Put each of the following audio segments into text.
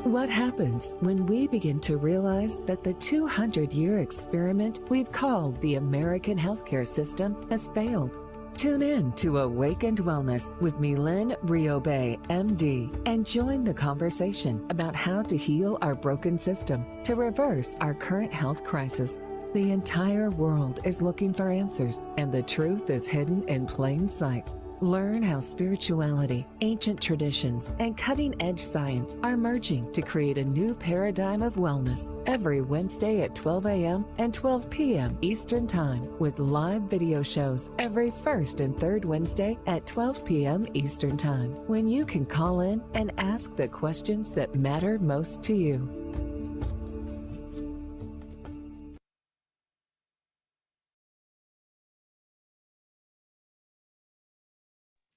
What happens when we begin to realize that the 200-year experiment we've called the American healthcare system has failed? Tune in to Awakened Wellness with Mylaine Riobe, MD, and join the conversation about how to heal our broken system to reverse our current health crisis. The entire world is looking for answers, and the truth is hidden in plain sight. Learn how spirituality, ancient traditions, and cutting-edge science are merging to create a new paradigm of wellness every Wednesday at 12 a.m. and 12 p.m. Eastern Time, with live video shows every first and third Wednesday at 12 p.m. Eastern Time, when you can call in and ask the questions that matter most to you.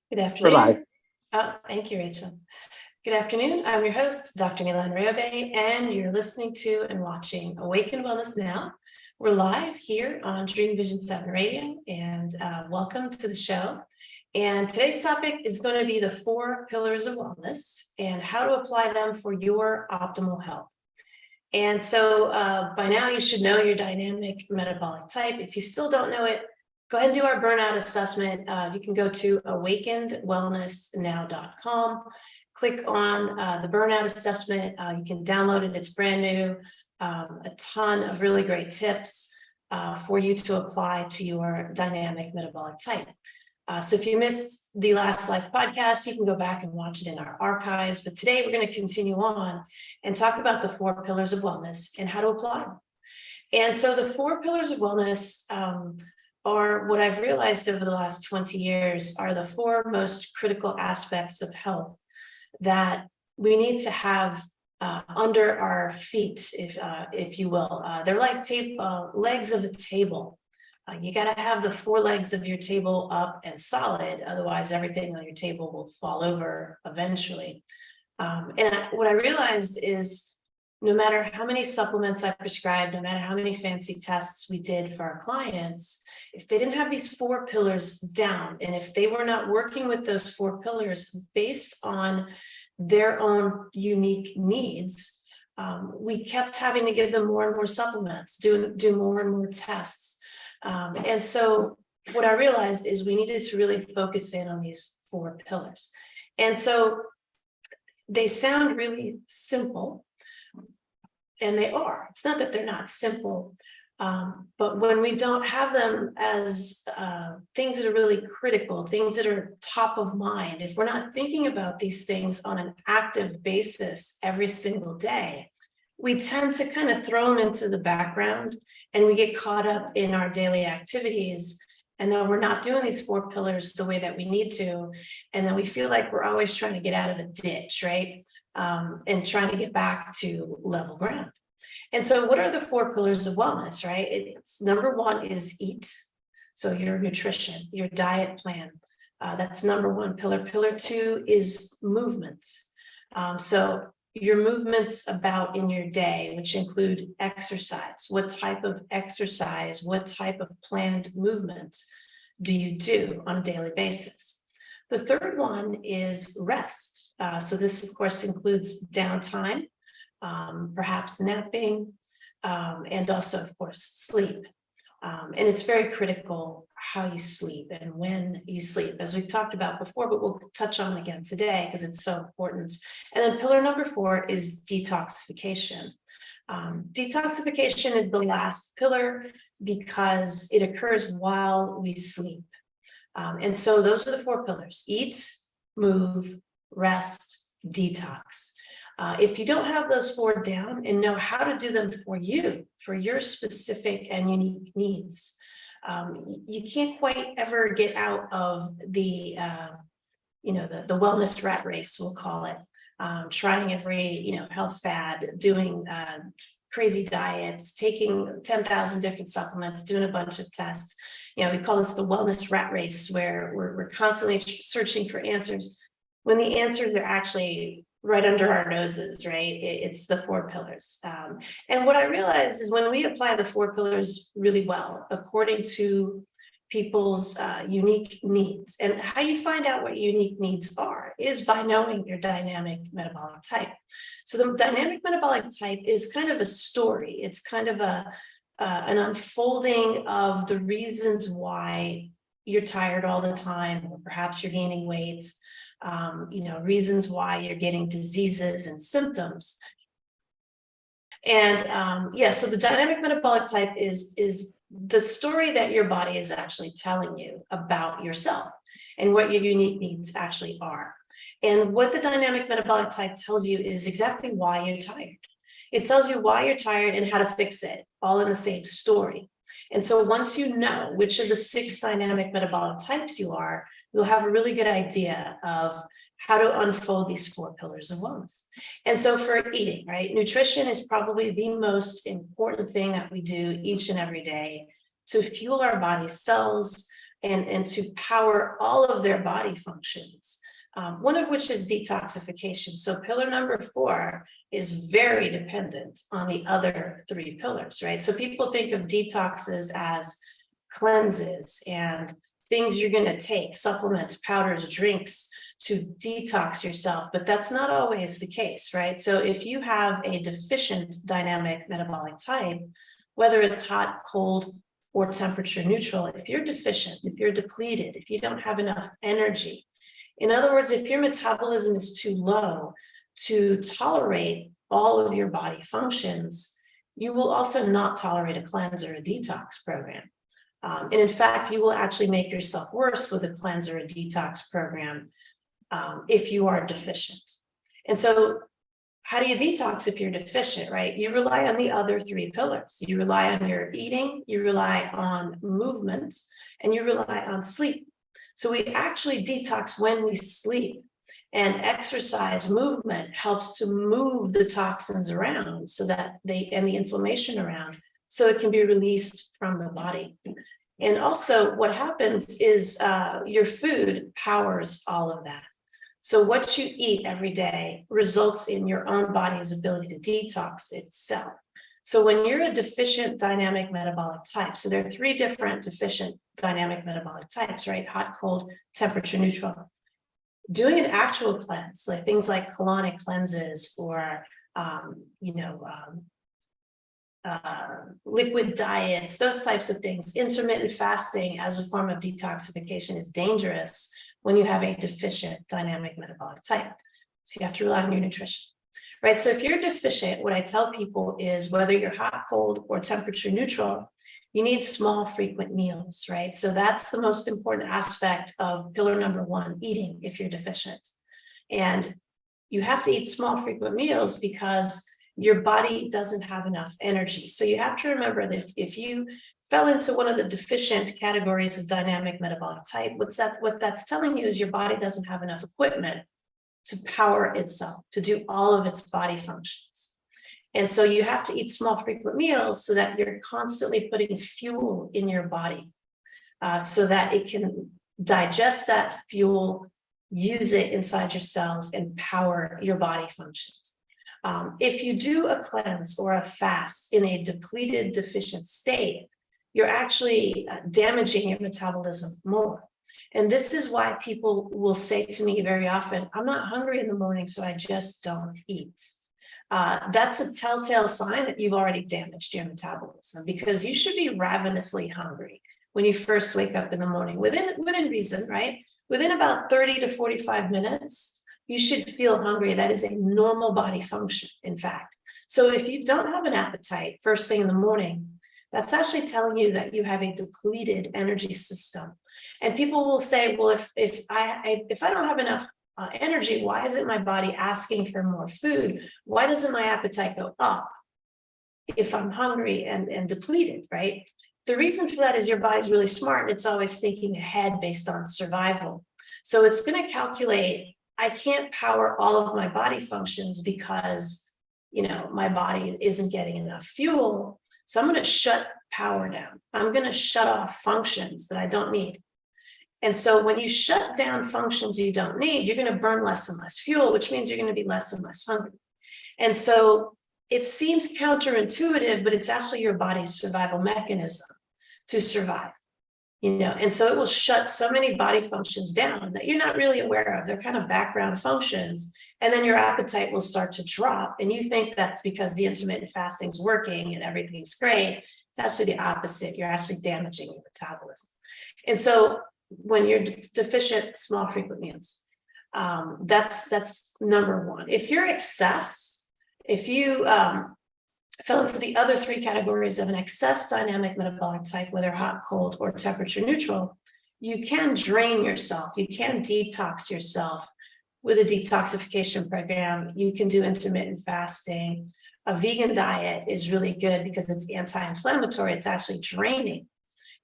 Good afternoon. Thank you, Rachel. Good afternoon. I'm your host, Dr. Mylaine Riobe, and you're listening to and watching Awaken Wellness Now. We're live here on Dream Vision 7 Radio, and welcome to the show. And today's topic is going to be the 4 pillars of wellness and how to apply them for your optimal health. And so by now you should know your dynamic metabolic type. If you still don't know it, go ahead and do our burnout assessment. You can go to awakenedwellnessnow.com, click on the burnout assessment. You can download it. It's brand new. A ton of really great tips for you to apply to your dynamic metabolic type. So if you missed the last live podcast, you can go back and watch it in our archives. But today we're going to continue on and talk about the 4 pillars of wellness and how to apply them. And so the 4 pillars of wellness are what I've realized over the last 20 years are the 4 most critical aspects of health that we need to have under our feet, if you will. They're like legs of a table. You got to have the 4 legs of your table up and solid, otherwise everything on your table will fall over eventually. What I realized is no matter how many supplements I prescribed, no matter how many fancy tests we did for our clients, if they didn't have these 4 pillars down, and if they were not working with those 4 pillars based on their own unique needs, we kept having to give them more and more supplements, do more and more tests. And so what I realized is we needed to really focus in on these 4 pillars. And so they sound really simple, and they are. It's not that they're not simple, but when we don't have them as things that are really critical, things that are top of mind, if we're not thinking about these things on an active basis every single day, we tend to kind of throw them into the background and we get caught up in our daily activities. And then we're not doing these 4 pillars the way that we need to. And then we feel like we're always trying to get out of a ditch, right? And trying to get back to level ground. And so what are the 4 pillars of wellness, right? It's number 1 is eat. So your nutrition, your diet plan. That's number 1 pillar. Pillar 2 is movement. So your movements about in your day, which include exercise. What type of exercise, what type of planned movement do you do on a daily basis? The third one is rest. So this, of course, includes downtime, perhaps napping, and also, of course, sleep. And it's very critical how you sleep and when you sleep, as we've talked about before, but we'll touch on again today because it's so important. And then pillar number 4 is detoxification. Detoxification is the last pillar because it occurs while we sleep. And so those are the 4 pillars: eat, move, rest, detox. If you don't have those 4 down and know how to do them for you, for your specific and unique needs, you can't quite ever get out of the wellness rat race, we'll call it. Trying every, health fad, doing crazy diets, taking 10,000 different supplements, doing a bunch of tests. We call this the wellness rat race, where we're constantly searching for answers when the answers are actually right under our noses, right? It's the 4 pillars. And what I realized is when we apply the 4 pillars really well, according to people's unique needs, and how you find out what unique needs are is by knowing your dynamic metabolic type. So the dynamic metabolic type is kind of a story. It's kind of an unfolding of the reasons why you're tired all the time, or perhaps you're gaining weight, reasons why you're getting diseases and symptoms. And so the dynamic metabolic type is the story that your body is actually telling you about yourself and what your unique needs actually are. And what the dynamic metabolic type tells you is exactly why you're tired. It tells you why you're tired and how to fix it, all in the same story. And so once you know which of the 6 dynamic metabolic types you are, you'll have a really good idea of how to unfold these 4 pillars of wellness. And so for eating, right, nutrition is probably the most important thing that we do each and every day to fuel our body cells and to power all of their body functions. One of which is detoxification. So pillar number 4 is very dependent on the other 3 pillars, right? So people think of detoxes as cleanses and things you're going to take, supplements, powders, drinks to detox yourself, but that's not always the case, right? So if you have a deficient dynamic metabolic type, whether it's hot, cold, or temperature neutral, if you're deficient, if you're depleted, if you don't have enough energy, in other words, if your metabolism is too low to tolerate all of your body functions, you will also not tolerate a cleanse or a detox program. And in fact, you will actually make yourself worse with a cleanse or a detox program if you are deficient. And so how do you detox if you're deficient, right? You rely on the other 3 pillars. You rely on your eating, you rely on movement, and you rely on sleep. So we actually detox when we sleep, and exercise movement helps to move the toxins around so that and the inflammation around, so it can be released from the body. And also what happens is your food powers all of that. So what you eat every day results in your own body's ability to detox itself. So when you're a deficient dynamic metabolic type, so there are 3 different deficient dynamic metabolic types, right? Hot, cold, temperature neutral. Doing an actual cleanse, like things like colonic cleanses or, liquid diets, those types of things, intermittent fasting as a form of detoxification is dangerous when you have a deficient dynamic metabolic type. So you have to rely on your nutrition. Right, so if you're deficient, what I tell people is whether you're hot, cold, or temperature neutral, you need small, frequent meals, right? So that's the most important aspect of pillar number 1, eating, if you're deficient. And you have to eat small, frequent meals because your body doesn't have enough energy. So you have to remember that if you fell into one of the deficient categories of dynamic metabolic type, what that's telling you is your body doesn't have enough equipment to power itself, to do all of its body functions. And so you have to eat small, frequent meals so that you're constantly putting fuel in your body so that it can digest that fuel, use it inside your cells, and power your body functions. If you do a cleanse or a fast in a depleted, deficient state, you're actually damaging your metabolism more. And this is why people will say to me very often, I'm not hungry in the morning, so I just don't eat. That's a telltale sign that you've already damaged your metabolism, because you should be ravenously hungry when you first wake up in the morning, within reason, right? Within about 30 to 45 minutes, you should feel hungry. That is a normal body function, in fact. So if you don't have an appetite first thing in the morning, that's actually telling you that you have a depleted energy system. And people will say, well, if I don't have enough energy, why isn't my body asking for more food? Why doesn't my appetite go up if I'm hungry and depleted, right? The reason for that is your body's really smart, and it's always thinking ahead based on survival. So it's going to calculate, I can't power all of my body functions because, my body isn't getting enough fuel. So I'm going to shut power down. I'm going to shut off functions that I don't need. And so when you shut down functions you don't need, you're going to burn less and less fuel, which means you're going to be less and less hungry. And so it seems counterintuitive, but it's actually your body's survival mechanism to survive. And so it will shut so many body functions down that you're not really aware of. They're kind of background functions. And then your appetite will start to drop. And you think that's because the intermittent fasting is working and everything's great. It's actually the opposite. You're actually damaging your metabolism. And so when you're deficient, small frequent meals, that's number one. If you're excess, if you fell into the other three categories of an excess dynamic metabolic type, whether hot, cold, or temperature neutral, you can drain yourself. You can detox yourself with a detoxification program. You can do intermittent fasting. A vegan diet is really good because it's anti-inflammatory. It's actually draining.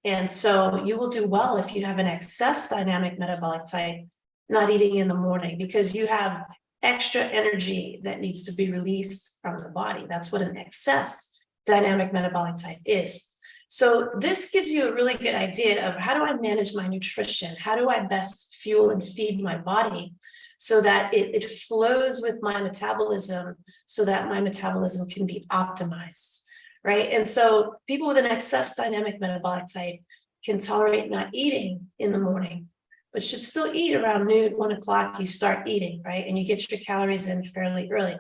And so you will do well if you have an excess dynamic metabolic type, not eating in the morning, because you have extra energy that needs to be released from the body. That's what an excess dynamic metabolic type is. So this gives you a really good idea of how do I manage my nutrition? How do I best fuel and feed my body so that it flows with my metabolism so that my metabolism can be optimized, right? And so people with an excess dynamic metabolic type can tolerate not eating in the morning, but should still eat around noon, 1 o'clock, you start eating, right? And you get your calories in fairly early.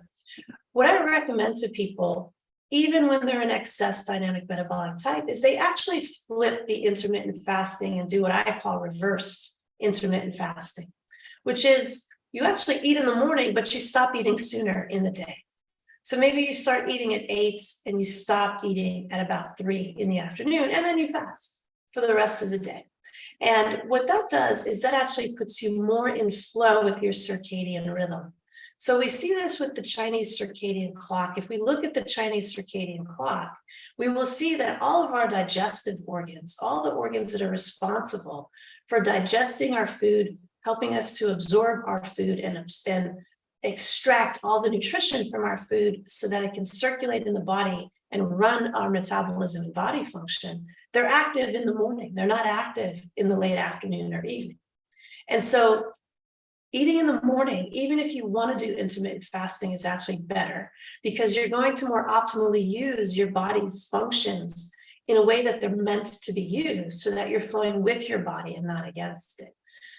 What I recommend to people, even when they're in excess dynamic metabolic type, is they actually flip the intermittent fasting and do what I call reversed intermittent fasting, which is you actually eat in the morning, but you stop eating sooner in the day. So maybe you start eating at 8 and you stop eating at about 3 in the afternoon, and then you fast for the rest of the day. And what that does is that actually puts you more in flow with your circadian rhythm. So we see this with the Chinese circadian clock. If we look at the Chinese circadian clock, we will see that all of our digestive organs, all the organs that are responsible for digesting our food, helping us to absorb our food and extract all the nutrition from our food so that it can circulate in the body and run our metabolism and body function, they're active in the morning. They're not active in the late afternoon or evening. And so eating in the morning, even if you want to do intermittent fasting, is actually better because you're going to more optimally use your body's functions in a way that they're meant to be used so that you're flowing with your body and not against it.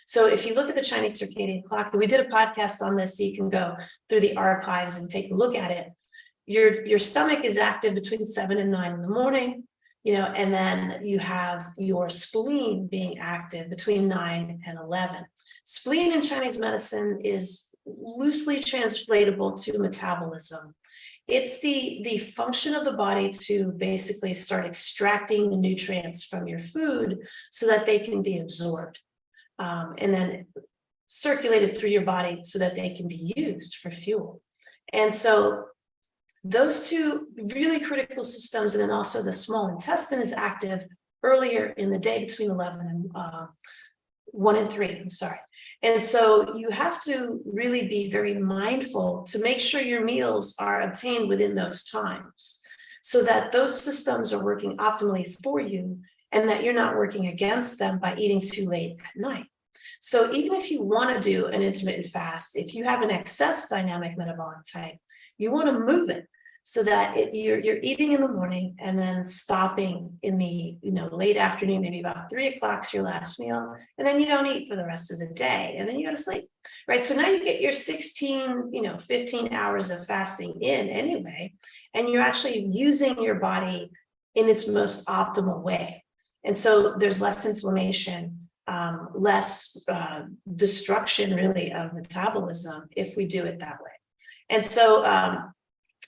So if you look at the Chinese circadian clock, we did a podcast on this, so you can go through the archives and take a look at it. Your stomach is active between 7 and 9 in the morning, and then you have your spleen being active between 9 and 11. Spleen in Chinese medicine is loosely translatable to metabolism. It's the function of the body to basically start extracting the nutrients from your food so that they can be absorbed and then circulated through your body so that they can be used for fuel. And so those two really critical systems, and then also the small intestine is active earlier in the day between 11 and 1 and 3, I'm sorry. And so you have to really be very mindful to make sure your meals are obtained within those times so that those systems are working optimally for you and that you're not working against them by eating too late at night. So even if you want to do an intermittent fast, if you have an excess dynamic metabolic type, you want to move it so that you're eating in the morning and then stopping in the late afternoon, maybe about 3 o'clock is your last meal, and then you don't eat for the rest of the day, and then you go to sleep, right? So now you get your 16, 15 hours of fasting in anyway, and you're actually using your body in its most optimal way. And so there's less inflammation, less destruction really of metabolism if we do it that way. And so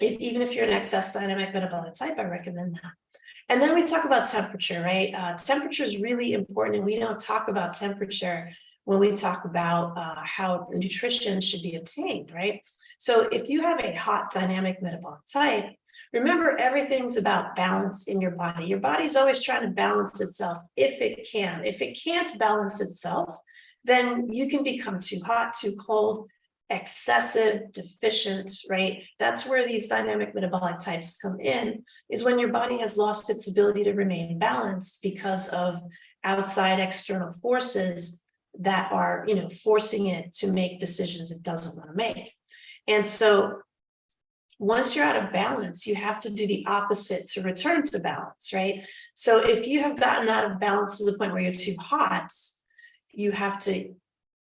even if you're an excess dynamic metabolic type, I recommend that. And then we talk about temperature, right? Temperature is really important, and we don't talk about temperature when we talk about how nutrition should be obtained, right? So if you have a hot dynamic metabolic type, remember everything's about balance in your body. Your body's always trying to balance itself if it can. If it can't balance itself, then you can become too hot, too cold, excessive, deficient, right? That's where these dynamic metabolic types come in, is when your body has lost its ability to remain balanced because of outside external forces that are, forcing it to make decisions it doesn't want to make. And so once you're out of balance, you have to do the opposite to return to balance, right? So if you have gotten out of balance to the point where you're too hot, you have to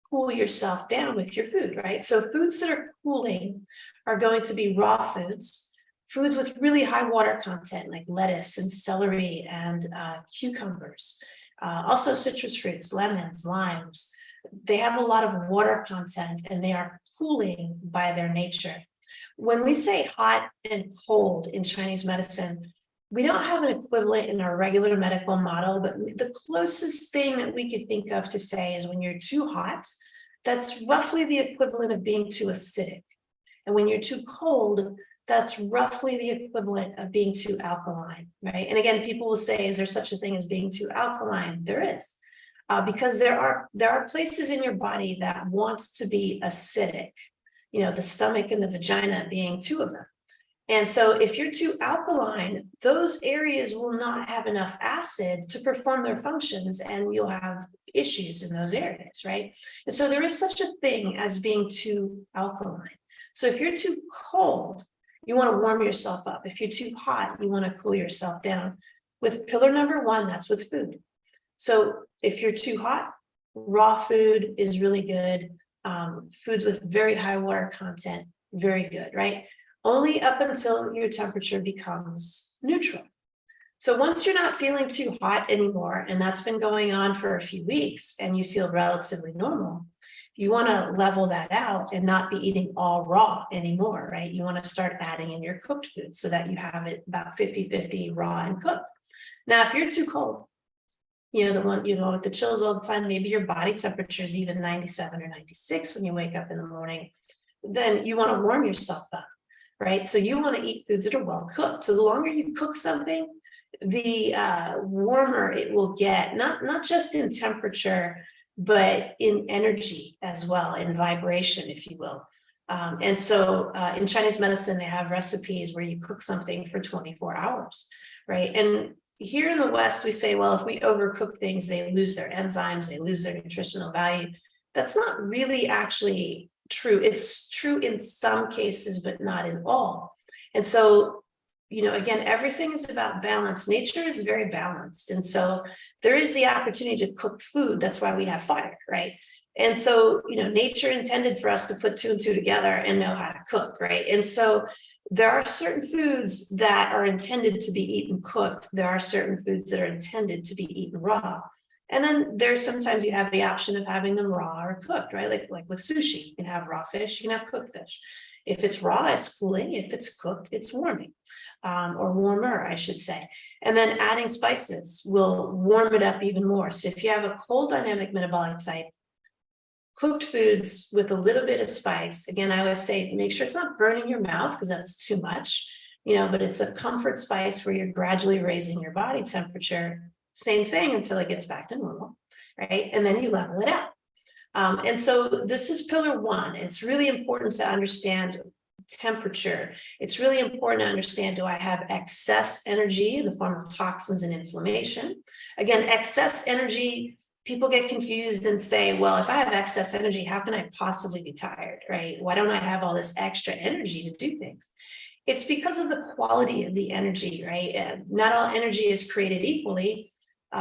cool yourself down with your food, right? So foods that are cooling are going to be raw foods, foods with really high water content like lettuce and celery and cucumbers, also citrus fruits, lemons, limes. They have a lot of water content and they are cooling by their nature. When we say hot and cold in Chinese medicine, we don't have an equivalent in our regular medical model, but the closest thing that we could think of to say is when you're too hot, that's roughly the equivalent of being too acidic. And when you're too cold, that's roughly the equivalent of being too alkaline, right? And again, people will say, is there such a thing as being too alkaline? There is, because there are places in your body that wants to be acidic, you know, the stomach and the vagina being two of them. And so if you're too alkaline, those areas will not have enough acid to perform their functions and you'll have issues in those areas, right? And so there is such a thing as being too alkaline. So if you're too cold, you want to warm yourself up. If you're too hot, you want to cool yourself down. With pillar number one, that's with food. So if you're too hot, raw food is really good. Foods with very high water content, very good, right? Only up until your temperature becomes neutral. So once you're not feeling too hot anymore, and that's been going on for a few weeks, and you feel relatively normal, you want to level that out and not be eating all raw anymore, right? You want to start adding in your cooked food so that you have it about 50-50 raw and cooked. Now, if you're too cold, you know, the one, you know, with the chills all the time, maybe your body temperature is even 97 or 96 when you wake up in the morning, then you want to warm yourself up, right? So you want to eat foods that are well cooked. So the longer you cook something, the warmer it will get, not just in temperature, but in energy as well, in vibration, if you will. And so in Chinese medicine, they have recipes where you cook something for 24 hours, right? And here in the West, we say, well, if we overcook things, they lose their enzymes, they lose their nutritional value. That's not really actually true. It's true in some cases, but not in all. And so, you know, again, everything is about balance. Nature is very balanced. And so there is the opportunity to cook food. That's why we have fire, right? And so, you know, nature intended for us to put two and two together and know how to cook, right? And so there are certain foods that are intended to be eaten cooked. There are certain foods that are intended to be eaten raw. And then there's sometimes you have the option of having them raw or cooked, right? Like with sushi, you can have raw fish, you can have cooked fish. If it's raw, it's cooling. If it's cooked, it's warming, or warmer, I should say. And then adding spices will warm it up even more. So if you have a cold dynamic metabolic type, cooked foods with a little bit of spice, again, I always say, make sure it's not burning your mouth because that's too much, you know, but it's a comfort spice where you're gradually raising your body temperature, same thing until it gets back to normal, right? And then you level it out. And so this is pillar one. It's really important to understand temperature. It's really important to understand, do I have excess energy in the form of toxins and inflammation? Again, excess energy, people get confused and say, well, if I have excess energy, how can I possibly be tired, right? Why don't I have all this extra energy to do things? It's because of the quality of the energy, right? Not all energy is created equally.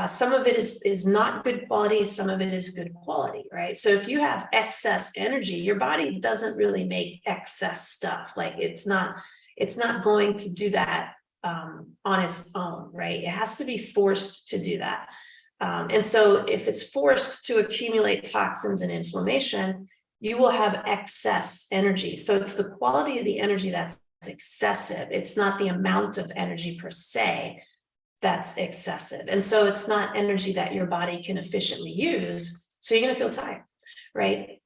Some of it is not good quality, some of it is good quality, right? So if you have excess energy, your body doesn't really make excess stuff. Like it's not going to do that on its own, right? It has to be forced to do that. And so if it's forced to accumulate toxins and inflammation, you will have excess energy. So it's the quality of the energy that's excessive. It's not the amount of energy per se that's excessive. And so it's not energy that your body can efficiently use. So you're going to feel tired, right?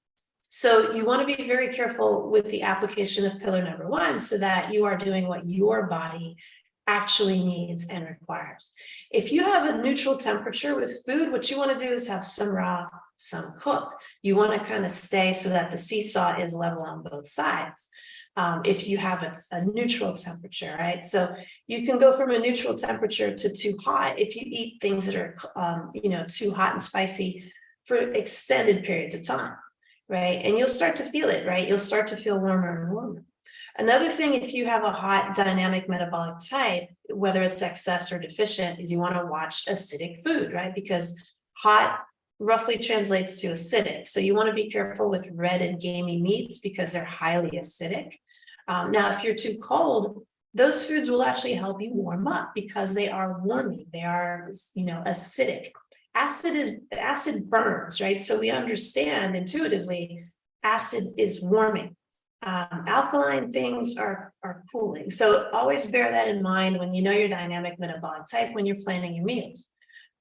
So you want to be very careful with the application of pillar number one so that you are doing what your body actually needs and requires. If you have a neutral temperature with food, what you want to do is have some raw, some cooked. You want to kind of stay so that the seesaw is level on both sides. If you have a neutral temperature, right? So you can go from a neutral temperature to too hot if you eat things that are, you know, too hot and spicy for extended periods of time, right? And you'll start to feel it, right? You'll start to feel warmer and warmer. Another thing, if you have a hot dynamic metabolic type, whether it's excess or deficient, is you want to watch acidic food, right? Because hot roughly translates to acidic. So you want to be careful with red and gamey meats because they're highly acidic. Now, if you're too cold, those foods will actually help you warm up because they are warming. They are, acidic. Acid burns, right? So we understand intuitively acid is warming. Alkaline things are cooling. So always bear that in mind when you know your dynamic metabolic type when you're planning your meals.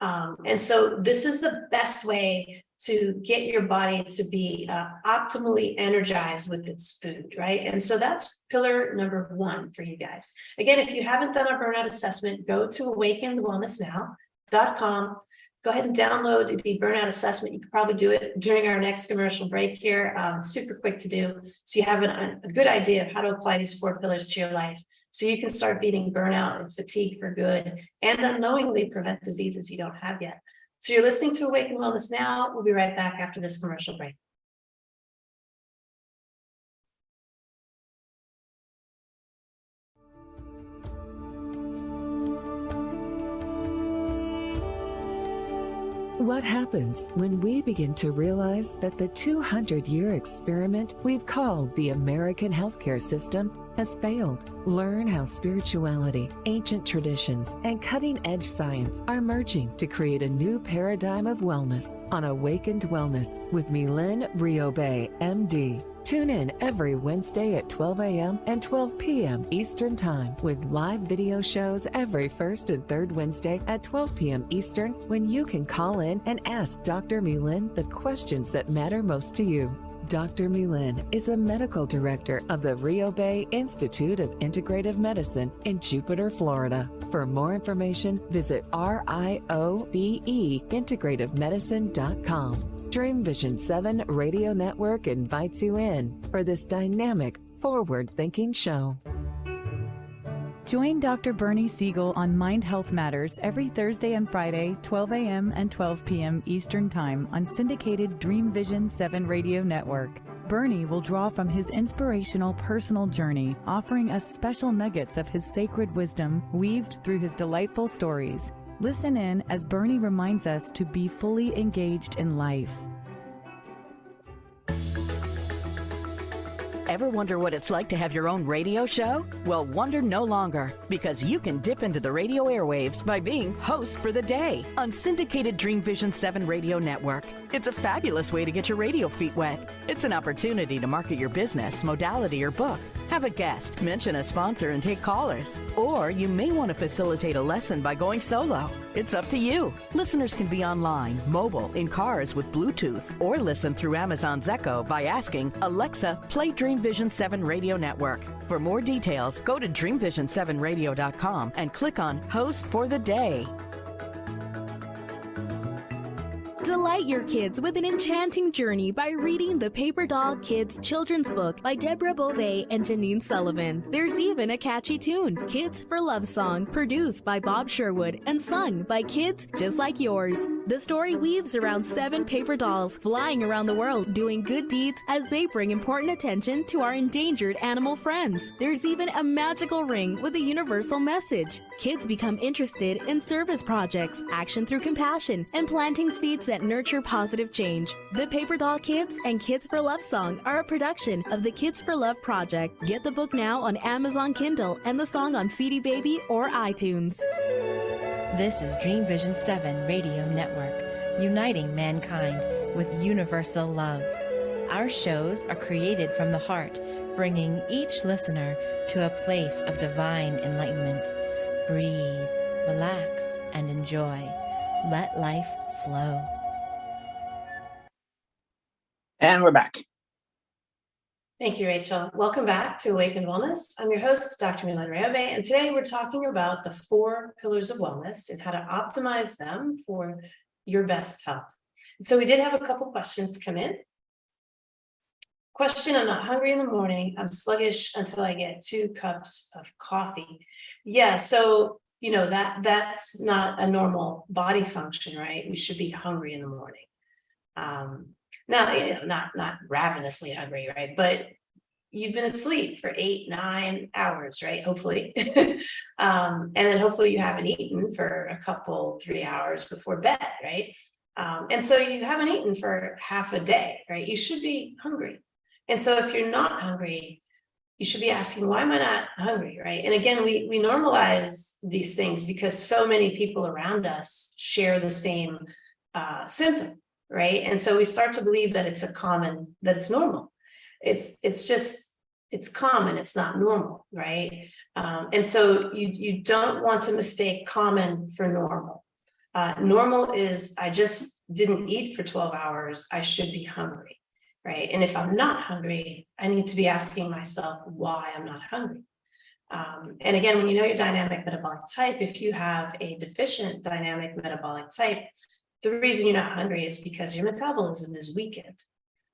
And so this is the best way to get your body to be optimally energized with its food, right? And so that's pillar number 1 for you guys. Again, if you haven't done our burnout assessment, go to awakenedwellnessnow.com. Go ahead and download the burnout assessment. You could probably do it during our next commercial break here. It's super quick to do. So you have a good idea of how to apply these 4 pillars to your life. So you can start beating burnout and fatigue for good and unknowingly prevent diseases you don't have yet. So you're listening to Awaken Wellness Now. We'll be right back after this commercial break. What happens when we begin to realize that the 200-year experiment we've called the American healthcare system has failed? Learn how spirituality, ancient traditions, and cutting-edge science are merging to create a new paradigm of wellness on Awakened Wellness with Mylaine Riobe, MD. Tune in every Wednesday at 12 a.m. and 12 p.m. Eastern Time with live video shows every first and third Wednesday at 12 p.m. Eastern, when you can call in and ask Dr. Mylaine the questions that matter most to you. Dr. Mylaine is the medical director of the Riobe Institute of Integrative Medicine in Jupiter, Florida. For more information, visit RIOBE-integrativemedicine.com. Dream Vision 7 Radio Network invites you in for this dynamic, forward-thinking show. Join Dr. Bernie Siegel on Mind Health Matters every Thursday and Friday, 12 a.m. and 12 p.m. Eastern Time on syndicated Dream Vision 7 Radio Network. Bernie will draw from his inspirational personal journey, offering us special nuggets of his sacred wisdom weaved through his delightful stories. Listen in as Bernie reminds us to be fully engaged in life. Ever wonder what it's like to have your own radio show? Well, wonder no longer, because you can dip into the radio airwaves by being host for the day on syndicated Dream Vision 7 Radio Network. It's a fabulous way to get your radio feet wet. It's an opportunity to market your business, modality, or book. Have a guest, mention a sponsor, and take callers. Or you may want to facilitate a lesson by going solo. It's up to you. Listeners can be online, mobile, in cars with Bluetooth, or listen through Amazon's Echo by asking, Alexa, play Dream Vision 7 Radio Network. For more details, go to dreamvision7radio.com and click on Host for the Day. Delight your kids with an enchanting journey by reading the Paper Doll Kids children's book by Deborah Beauvais and Janine Sullivan. There's even a catchy tune, Kids for Love Song, produced by Bob Sherwood and sung by kids just like yours. The story weaves around 7 paper dolls flying around the world doing good deeds as they bring important attention to our endangered animal friends. There's even a magical ring with a universal message. Kids become interested in service projects, action through compassion, and planting seeds that nurture positive change. The Paper Doll Kids and Kids for Love Song are a production of the Kids for Love Project. Get the book now on Amazon Kindle and the song on CD Baby or iTunes. This is Dream Vision 7 Radio Network, uniting mankind with universal love. Our shows are created from the heart, bringing each listener to a place of divine enlightenment. Breathe, relax, and enjoy. Let life flow. And we're back. Thank you, Rachel. Welcome back to Awaken Wellness. I'm your host, Dr. Mylaine Riobe, and today we're talking about the 4 pillars of wellness and how to optimize them for your best health. So we did have a couple questions come in. Question, I'm not hungry in the morning. I'm sluggish until I get 2 cups of coffee. Yeah, so that's not a normal body function, right? We should be hungry in the morning. Now, not ravenously hungry, right? But you've been asleep for 8-9 hours, right? Hopefully. And then hopefully you haven't eaten for a couple, 3 hours before bed, right? And so you haven't eaten for half a day, right? You should be hungry. And so if you're not hungry, you should be asking, why am I not hungry, right? And again, we normalize these things because so many people around us share the same symptom, right? And so we start to believe that that it's normal. It's common, it's not normal, right? And so you don't want to mistake common for normal. Normal is, I just didn't eat for 12 hours, I should be hungry, right? And if I'm not hungry, I need to be asking myself why I'm not hungry. And again, when you know your dynamic metabolic type, if you have a deficient dynamic metabolic type, the reason you're not hungry is because your metabolism is weakened.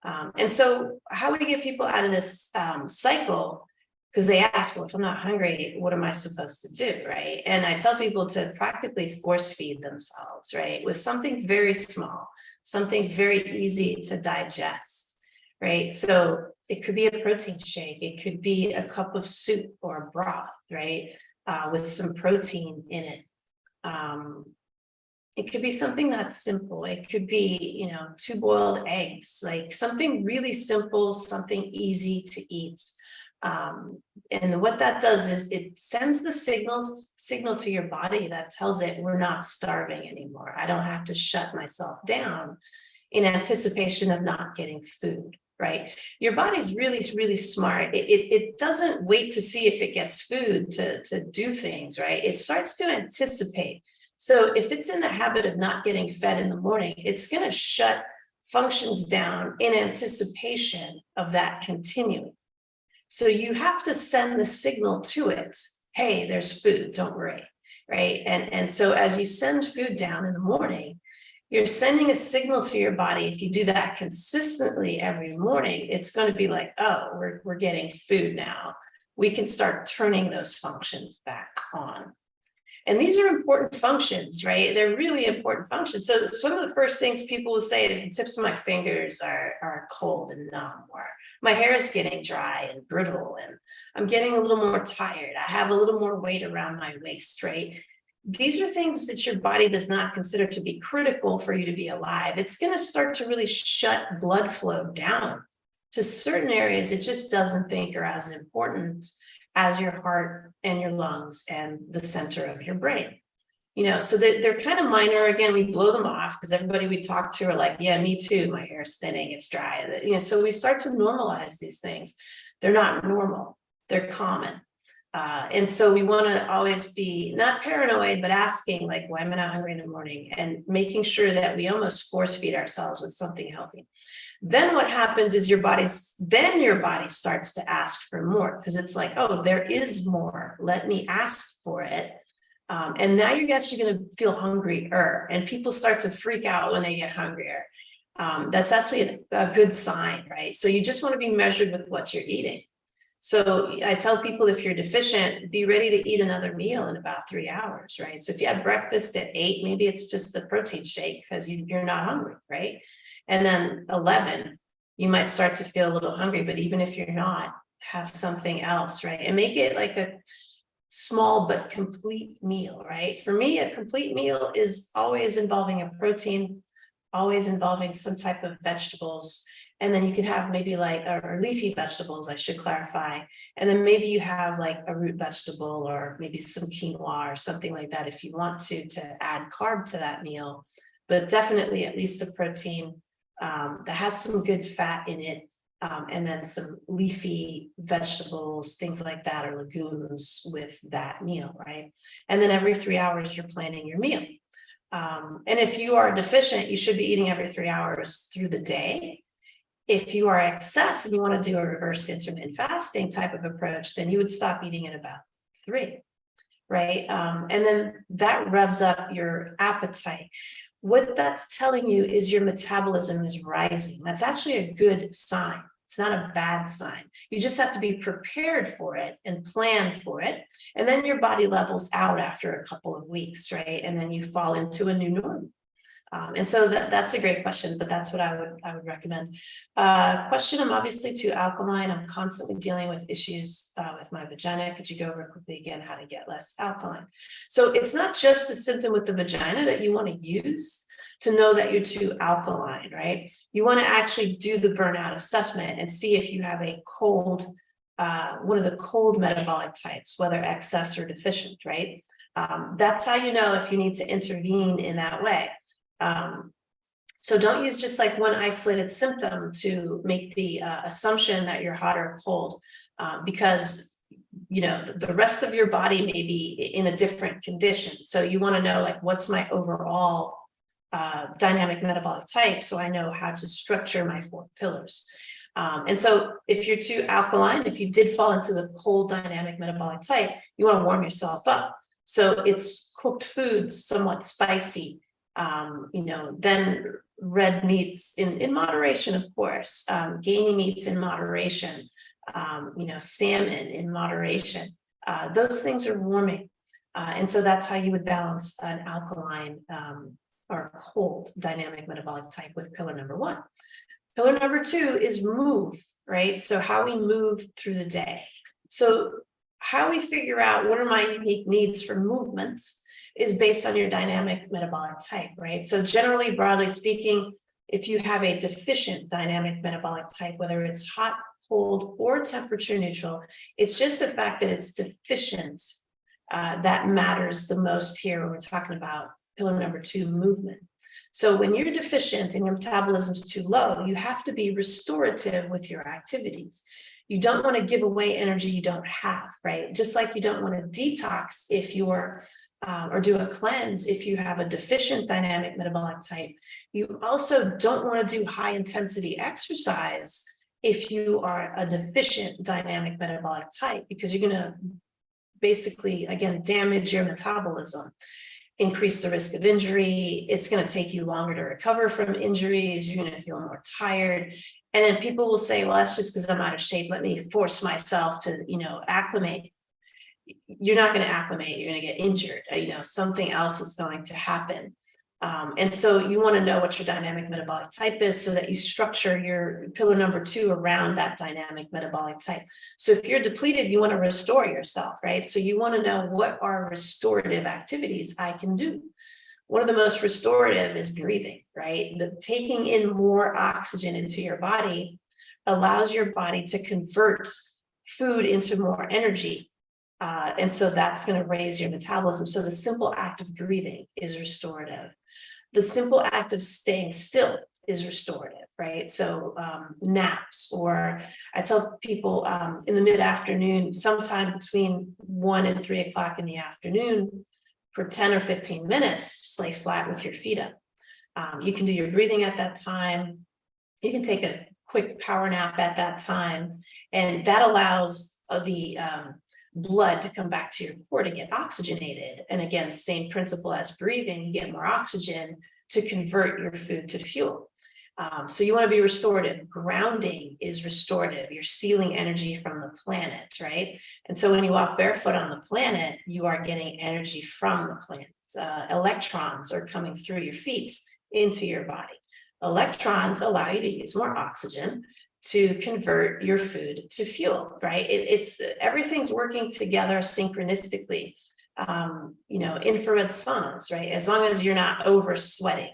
And so how we get people out of this cycle, because they ask, well, if I'm not hungry, what am I supposed to do, right? And I tell people to practically force feed themselves, right? With something very small, something very easy to digest, right? So it could be a protein shake, it could be a cup of soup or a broth, right? With some protein in it. It could be something that's simple. It could be, 2 boiled eggs, like something really simple, something easy to eat. And what that does is it sends the signal to your body that tells it we're not starving anymore. I don't have to shut myself down in anticipation of not getting food, right? Your body's really, really smart. It doesn't wait to see if it gets food to do things, right? It starts to anticipate. So if it's in the habit of not getting fed in the morning, it's going to shut functions down in anticipation of that continuing. So you have to send the signal to it, hey, there's food, don't worry, right? And so as you send food down in the morning, you're sending a signal to your body. If you do that consistently every morning, it's going to be like, oh, we're getting food now. We can start turning those functions back on. And these are important functions, right? They're really important functions. So some of the first things people will say is the tips of my fingers are cold and numb, or my hair is getting dry and brittle, and I'm getting a little more tired. I have a little more weight around my waist, right? These are things that your body does not consider to be critical for you to be alive. It's going to start to really shut blood flow down to certain areas it just doesn't think are as important as your heart and your lungs and the center of your brain. So they're kind of minor. Again, we blow them off because everybody we talk to are like, yeah, me too. My hair's thinning, it's dry. So we start to normalize these things. They're not normal, they're common. And so we want to always be not paranoid, but asking, like, why am I not hungry in the morning? And making sure that we almost force feed ourselves with something healthy. Then what happens is your body starts to ask for more, because it's like, oh, there is more. Let me ask for it. And now you're actually going to feel hungrier, and people start to freak out when they get hungrier. That's actually a good sign, right? So you just want to be measured with what you're eating. So I tell people, if you're deficient, be ready to eat another meal in about 3 hours, right? So if you had breakfast at 8, maybe it's just the protein shake because you're not hungry, right? And then 11, you might start to feel a little hungry, but even if you're not, have something else, right? And make it like a small but complete meal, right? For me, a complete meal is always involving a protein, always involving some type of vegetables. And then you can have maybe or leafy vegetables, I should clarify. And then maybe you have like a root vegetable or maybe some quinoa or something like that if you want to add carb to that meal. But definitely at least a protein that has some good fat in it. And then some leafy vegetables, things like that, or legumes with that meal, right? And then every 3 hours, you're planning your meal. And if you are deficient, you should be eating every 3 hours through the day. If you are excess and you want to do a reverse intermittent fasting type of approach, then you would stop eating at about 3, right? And then that revs up your appetite. What that's telling you is your metabolism is rising. That's actually a good sign. It's not a bad sign. You just have to be prepared for it and plan for it. And then your body levels out after a couple of weeks, right? And then you fall into a new norm. And so that's a great question, but that's what I would recommend. Question, I'm obviously too alkaline. I'm constantly dealing with issues with my vagina. Could you go over quickly again how to get less alkaline? So it's not just the symptom with the vagina that you want to use to know that you're too alkaline, right? You want to actually do the burnout assessment and see if you have a cold, one of the cold metabolic types, whether excess or deficient, right? That's how you know if you need to intervene in that way. So don't use just like one isolated symptom to make the assumption that you're hot or cold, because you know the rest of your body may be in a different condition. So you want to know, like, what's my overall dynamic metabolic type, so I know how to structure my 4 pillars. And so if you're too alkaline, if you did fall into the cold dynamic metabolic type, you want to warm yourself up. So it's cooked foods, somewhat spicy, you know, then red meats in moderation, of course, gamey meats in moderation, you know, salmon in moderation. Those things are warming. And so that's how you would balance an alkaline or cold dynamic metabolic type with pillar number 1. Pillar number 2 is move, right? So how we move through the day. So how we figure out what are my unique needs for movement is based on your dynamic metabolic type, right? So generally, broadly speaking, if you have a deficient dynamic metabolic type, whether it's hot, cold, or temperature neutral, it's just the fact that it's deficient that matters the most here when we're talking about pillar number 2, movement. So when you're deficient and your metabolism is too low, you have to be restorative with your activities. You don't want to give away energy you don't have, right? Just like you don't want to detox if you're or do a cleanse if you have a deficient dynamic metabolic type. You also don't want to do high intensity exercise if you are a deficient dynamic metabolic type, because you're going to basically, again, damage your metabolism, increase the risk of injury. It's going to take you longer to recover from injuries. You're going to feel more tired. And then people will say, well, that's just because I'm out of shape. Let me force myself to, you know, acclimate. You're not going to acclimate. You're going to get injured. You know, something else is going to happen. And so you want to know what your dynamic metabolic type is so that you structure your pillar number 2 around that dynamic metabolic type. So if you're depleted, you want to restore yourself, right? So you want to know, what are restorative activities I can do? One of the most restorative is breathing, right? Taking in more oxygen into your body allows your body to convert food into more energy. And so that's going to raise your metabolism. So the simple act of breathing is restorative. The simple act of staying still is restorative, right? So naps, or I tell people in the mid-afternoon, sometime between 1 and 3 o'clock in the afternoon, for 10 or 15 minutes, just lay flat with your feet up. You can do your breathing at that time. You can take a quick power nap at that time. And that allows the blood to come back to your core to get oxygenated. And again, same principle as breathing, you get more oxygen to convert your food to fuel. So you want to be restorative. Grounding is restorative. You're stealing energy from the planet, right? And so when you walk barefoot on the planet, you are getting energy from the planet. Electrons are coming through your feet into your body. Electrons allow you to use more oxygen to convert your food to fuel, right? It's everything's working together synchronistically. You know, infrared saunas, right? As long as you're not over sweating.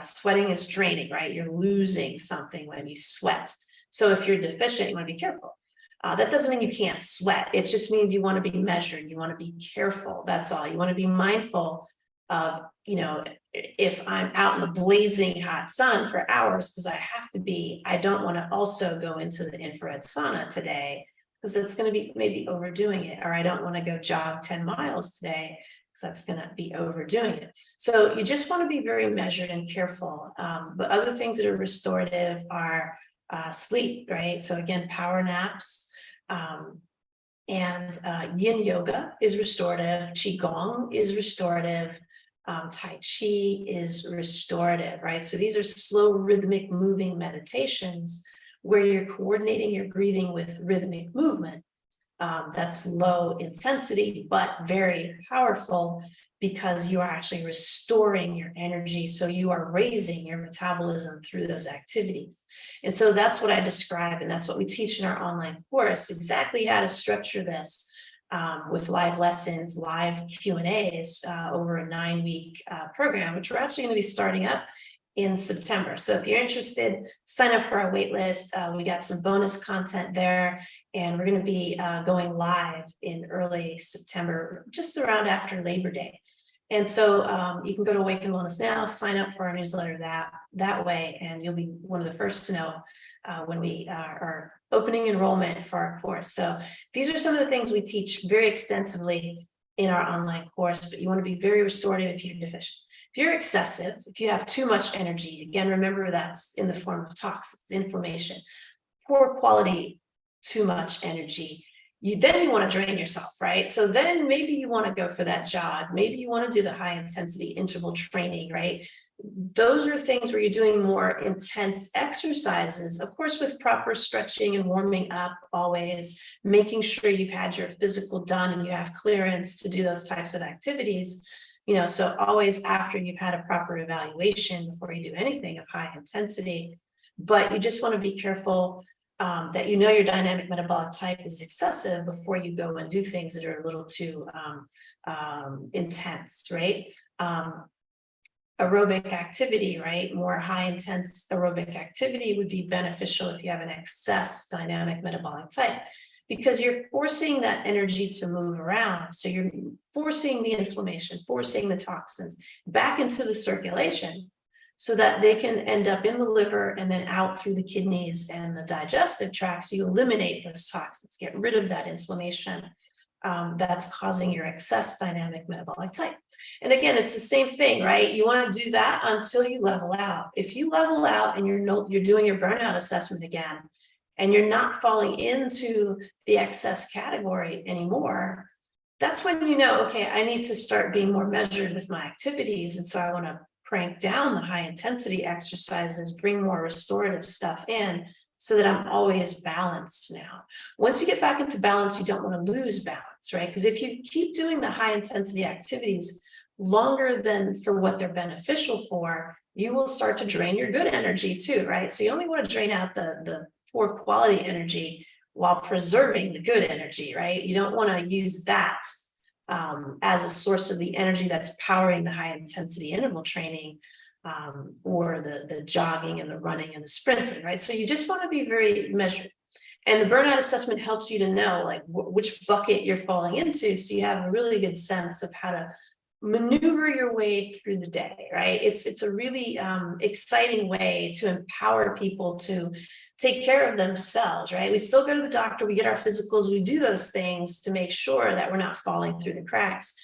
Sweating is draining, right? You're losing something when you sweat. So if you're deficient, you want to be careful. That doesn't mean you can't sweat. It just means you want to be measured. You want to be careful. That's all. You want to be mindful of, you know, if I'm out in the blazing hot sun for hours because I have to be, I don't want to also go into the infrared sauna today because it's going to be maybe overdoing it. Or I don't want to go jog 10 miles today because that's going to be overdoing it. So you just want to be very measured and careful. But other things that are restorative are sleep, right? So again, power naps, and yin yoga is restorative. Qigong is restorative. Tai Chi is restorative, right? So these are slow rhythmic moving meditations where you're coordinating your breathing with rhythmic movement. That's low intensity, but very powerful. because you are actually restoring your energy. So you are raising your metabolism through those activities. And so that's what I describe, and that's what we teach in our online course, exactly how to structure this with live lessons, live Q&As over a 9-week program, which we're actually going to be starting up in September. So if you're interested, sign up for our wait list. We got some bonus content there, and we're going to be going live in early September, just around after Labor Day. And so you can go to Awaken Wellness Now, sign up for our newsletter that way, and you'll be one of the first to know when we are opening enrollment for our course. So these are some of the things we teach very extensively in our online course, but you want to be very restorative if you're deficient. If you're excessive, if you have too much energy, again, remember that's in the form of toxins, inflammation, poor quality, too much energy. Then you want to drain yourself, right? So then maybe you want to go for that jog. Maybe you want to do the high intensity interval training, right? Those are things where you're doing more intense exercises, of course, with proper stretching and warming up, always making sure you've had your physical done and you have clearance to do those types of activities. So always after you've had a proper evaluation before you do anything of high intensity. But you just want to be careful that your dynamic metabolic type is excessive before you go and do things that are a little too intense, right? Aerobic activity, right? More high intense aerobic activity would be beneficial if you have an excess dynamic metabolic type, because you're forcing that energy to move around. So you're forcing the inflammation, forcing the toxins back into the circulation so that they can end up in the liver and then out through the kidneys and the digestive tract. So you eliminate those toxins, get rid of that inflammation that's causing your excess dynamic metabolic type. And again, it's the same thing, right? You want to do that until you level out. If you level out and you're doing your burnout assessment again, and you're not falling into the excess category anymore, that's when okay, I need to start being more measured with my activities. And so I want to crank down the high intensity exercises, bring more restorative stuff in so that I'm always balanced now. Once you get back into balance, you don't want to lose balance, right? Because if you keep doing the high intensity activities longer than for what they're beneficial for, you will start to drain your good energy too, right? So you only want to drain out the poor quality energy while preserving the good energy, right? You don't want to use that as a source of the energy that's powering the high intensity interval training or the jogging and the running and the sprinting, right? So you just want to be very measured. And the burnout assessment helps you to know like which bucket you're falling into, so you have a really good sense of how to maneuver your way through the day, right? It's a really exciting way to empower people to take care of themselves, right? We still go to the doctor, we get our physicals, we do those things to make sure that we're not falling through the cracks.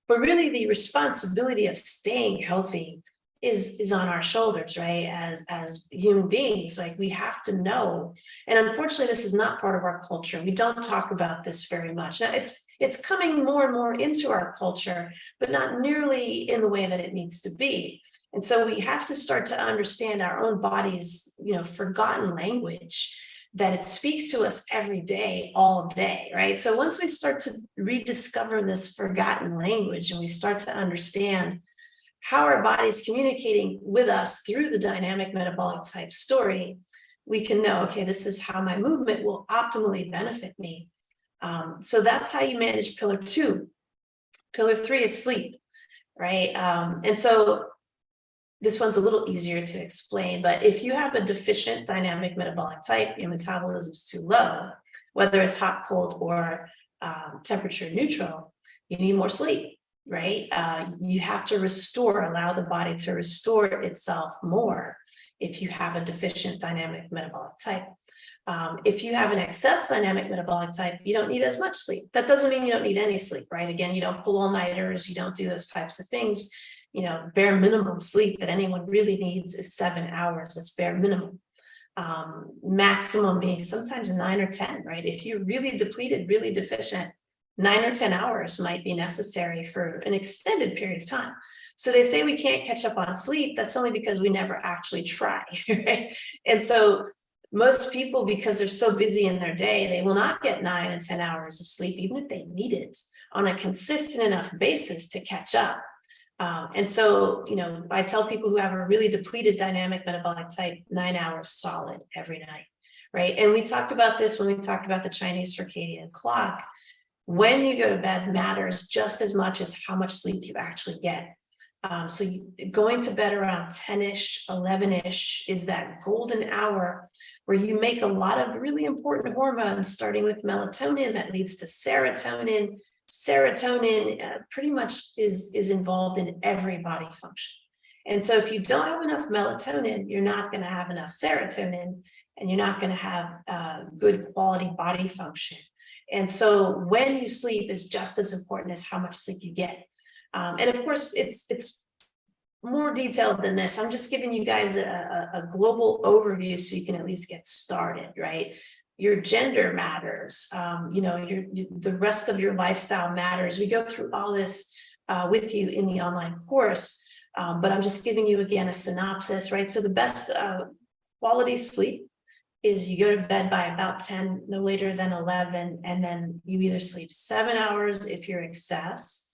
But really the responsibility of staying healthy is on our shoulders, right? As human beings, like we have to know. And unfortunately, this is not part of our culture. We don't talk about this very much. Now, it's coming more and more into our culture, but not nearly in the way that it needs to be. And so we have to start to understand our own body's, forgotten language, that it speaks to us every day, all day, right? So once we start to rediscover this forgotten language and we start to understand how our body's communicating with us through the dynamic metabolic type story, we can know, okay, this is how my movement will optimally benefit me. So that's how you manage pillar 2. Pillar 3 is sleep, right? And so this one's a little easier to explain, but if you have a deficient dynamic metabolic type, your metabolism's too low, whether it's hot, cold, or temperature neutral, you need more sleep, right? You have to allow the body to restore itself more if you have a deficient dynamic metabolic type. If you have an excess dynamic metabolic type, you don't need as much sleep. That doesn't mean you don't need any sleep, right? Again, you don't pull all-nighters, you don't do those types of things. Bare minimum sleep that anyone really needs is 7 hours. That's bare minimum. Maximum being sometimes 9 or 10, right? If you're really depleted, really deficient, 9 or 10 hours might be necessary for an extended period of time. So they say we can't catch up on sleep. That's only because we never actually try, right? And so most people, because they're so busy in their day, they will not get 9 and 10 hours of sleep, even if they need it on a consistent enough basis to catch up. And so, I tell people who have a really depleted dynamic metabolic type, 9 hours solid every night, right? And we talked about this when we talked about the Chinese circadian clock. When you go to bed matters just as much as how much sleep you actually get. So going to bed around 10-ish, 11-ish is that golden hour where you make a lot of really important hormones, starting with melatonin that leads to serotonin. Serotonin pretty much is involved in every body function. And so if you don't have enough melatonin, you're not going to have enough serotonin, and you're not going to have good quality body function. And so when you sleep is just as important as how much sleep you get. And of course, it's more detailed than this. I'm just giving you guys a global overview so you can at least get started, right? Your gender matters. The rest of your lifestyle matters. We go through all this with you in the online course, but I'm just giving you, again, a synopsis, right? So the best quality sleep is you go to bed by about 10, no later than 11, and then you either sleep 7 hours if you're excess,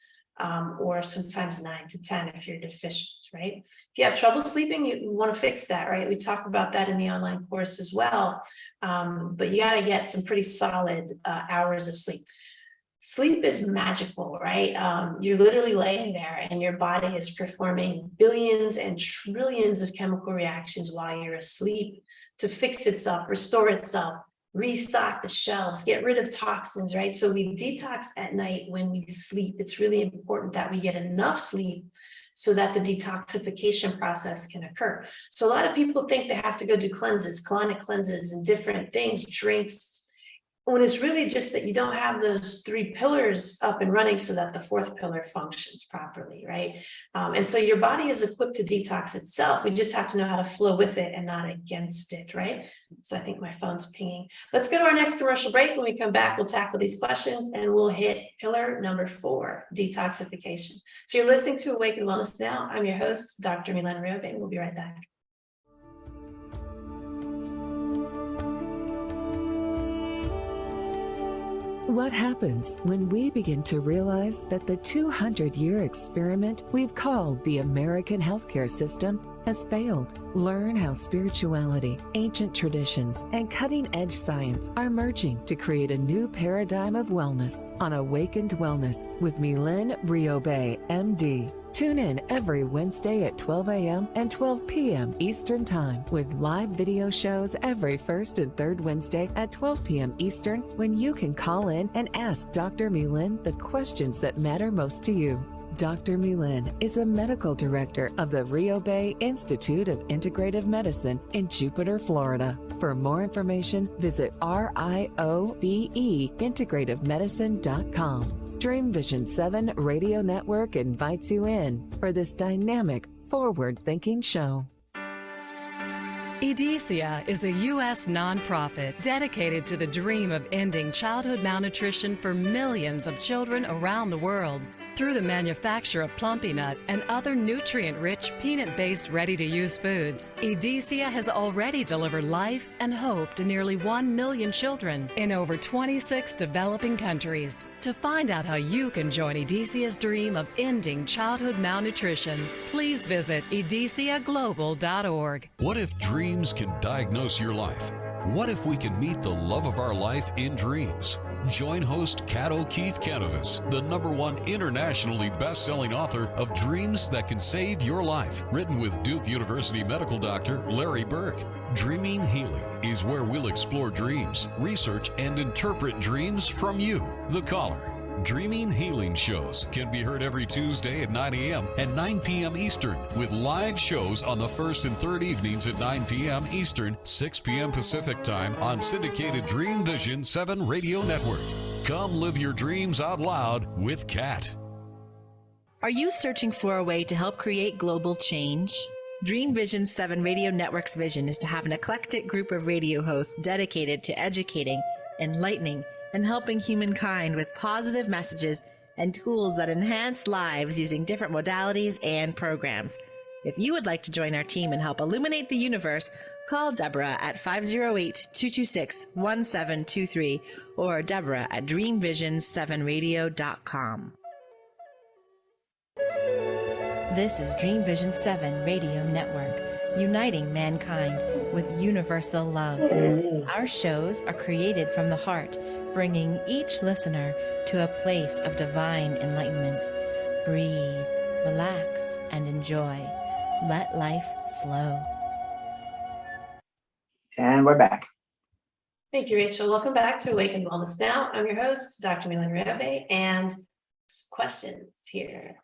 or sometimes 9 to 10 if you're deficient, right? If you have trouble sleeping, you want to fix that, right? We talk about that in the online course as well, but you got to get some pretty solid hours of sleep. Sleep is magical, right? You're literally laying there and your body is performing billions and trillions of chemical reactions while you're asleep to fix itself, restore itself, restock the shelves, get rid of toxins, right? So we detox at night when we sleep. It's really important that we get enough sleep so that the detoxification process can occur. So a lot of people think they have to go do cleanses, colonic cleanses and different things, drinks, when it's really just that you don't have those 3 pillars up and running so that the 4th pillar functions properly, right? And so your body is equipped to detox itself. We just have to know how to flow with it and not against it, right? So I think my phone's pinging. Let's go to our next commercial break. When we come back, we'll tackle these questions and we'll hit pillar number 4, detoxification. So you're listening to Awaken Wellness Now. I'm your host, Dr. Mylaine Riobe, and we'll be right back. What happens when we begin to realize that the 200-year experiment we've called the American healthcare system has failed? Learn how spirituality, ancient traditions, and cutting-edge science are merging to create a new paradigm of wellness on Awakened Wellness with Mylaine Riobe, MD. Tune in every Wednesday at 12 a.m. and 12 p.m. Eastern Time with live video shows every first and third Wednesday at 12 p.m. Eastern, when you can call in and ask Dr. Mylaine the questions that matter most to you. Dr. Mylaine is the medical director of the Riobe Institute of Integrative Medicine in Jupiter, Florida. For more information, visit RIOBE-integrativemedicine.com. Dream Vision 7 Radio Network invites you in for this dynamic, forward-thinking show. EDICIA is a U.S. nonprofit dedicated to the dream of ending childhood malnutrition for millions of children around the world. Through the manufacture of Plumpy Nut and other nutrient-rich, peanut-based, ready-to-use foods, EDICIA has already delivered life and hope to nearly 1 million children in over 26 developing countries. To find out how you can join EDICIA's dream of ending childhood malnutrition, please visit ediciaglobal.org. What if dreams can diagnose your life? What if we can meet the love of our life in dreams? Join host Kat O'Keefe Canavas, the #1 internationally best-selling author of Dreams That Can Save Your Life, written with Duke University medical doctor Larry Burke. Dreaming Healing is where we'll explore dreams, research, and interpret dreams from you, the caller. Dreaming Healing shows can be heard every Tuesday at 9 a.m. and 9 p.m. Eastern, with live shows on the first and third evenings at 9 p.m. Eastern, 6 p.m. Pacific Time on syndicated Dream Vision 7 Radio Network. Come live your dreams out loud with Kat. Are you searching for a way to help create global change? Dream Vision 7 Radio Network's vision is to have an eclectic group of radio hosts dedicated to educating, enlightening, and helping humankind with positive messages and tools that enhance lives using different modalities and programs. If you would like to join our team and help illuminate the universe, call Deborah at 508-226-1723 or Deborah at dreamvision7radio.com. This is Dream Vision 7 Radio Network, uniting mankind with universal love. Our shows are created from the heart, bringing each listener to a place of divine enlightenment. Breathe, relax, and enjoy. Let life flow. And we're back. Thank you, Rachel. Welcome back to Awakened Wellness Now. I'm your host, Dr. Mylaine Riobe, and some questions here.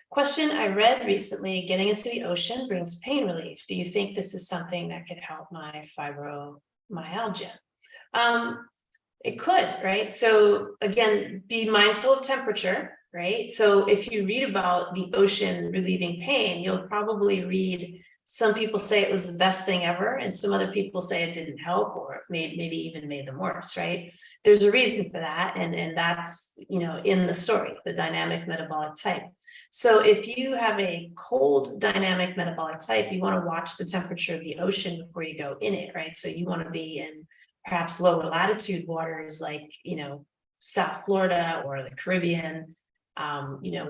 Question I read recently, getting into the ocean brings pain relief. Do you think this is something that could help my fibromyalgia? It could, right? So again, be mindful of temperature, right? So if you read about the ocean relieving pain, you'll probably read some people say it was the best thing ever, and some other people say it didn't help, or it maybe even made them worse, right? There's a reason for that, and that's, in the story, the dynamic metabolic type. So if you have a cold dynamic metabolic type, you want to watch the temperature of the ocean before you go in it, right? So you want to be in perhaps lower latitude waters like, South Florida or the Caribbean,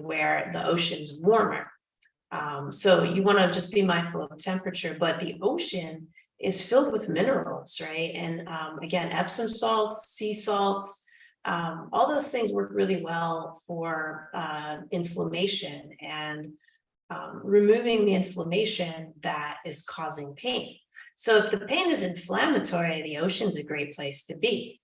where the ocean's warmer. So you want to just be mindful of temperature, but the ocean is filled with minerals, right? And again, Epsom salts, sea salts, all those things work really well for inflammation and removing the inflammation that is causing pain. So if the pain is inflammatory, the ocean's a great place to be.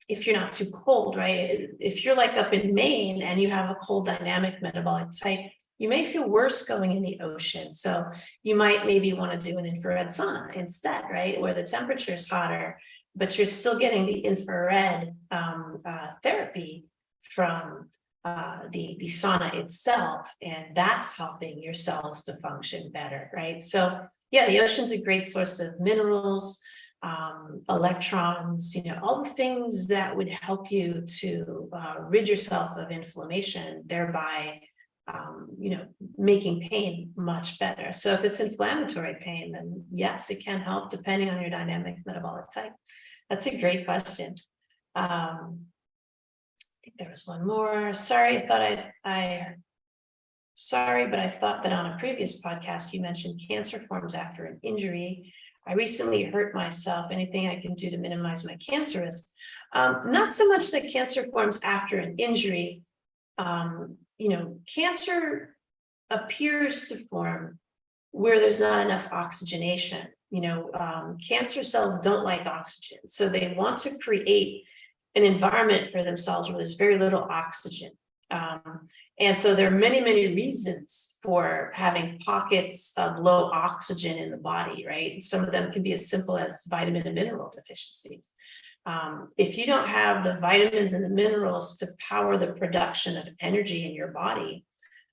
If you're not too cold, right? If you're like up in Maine and you have a cold dynamic metabolic type, you may feel worse going in the ocean. So you might maybe want to do an infrared sauna instead, right? Where the temperature is hotter, but you're still getting the infrared therapy from the sauna itself. And that's helping your cells to function better, right? So yeah, the ocean's a great source of minerals, electrons, all the things that would help you to rid yourself of inflammation, thereby making pain much better. So if it's inflammatory pain, then yes, it can help depending on your dynamic metabolic type. That's a great question. I think there was one more. Sorry, but I thought that on a previous podcast, you mentioned cancer forms after an injury. I recently hurt myself. Anything I can do to minimize my cancer risk? Not so much that cancer forms after an injury. Cancer appears to form where there's not enough oxygenation. Cancer cells don't like oxygen, so they want to create an environment for themselves where there's very little oxygen. And so there are many, many reasons for having pockets of low oxygen in the body, right? Some of them can be as simple as vitamin and mineral deficiencies. If you don't have the vitamins and the minerals to power the production of energy in your body,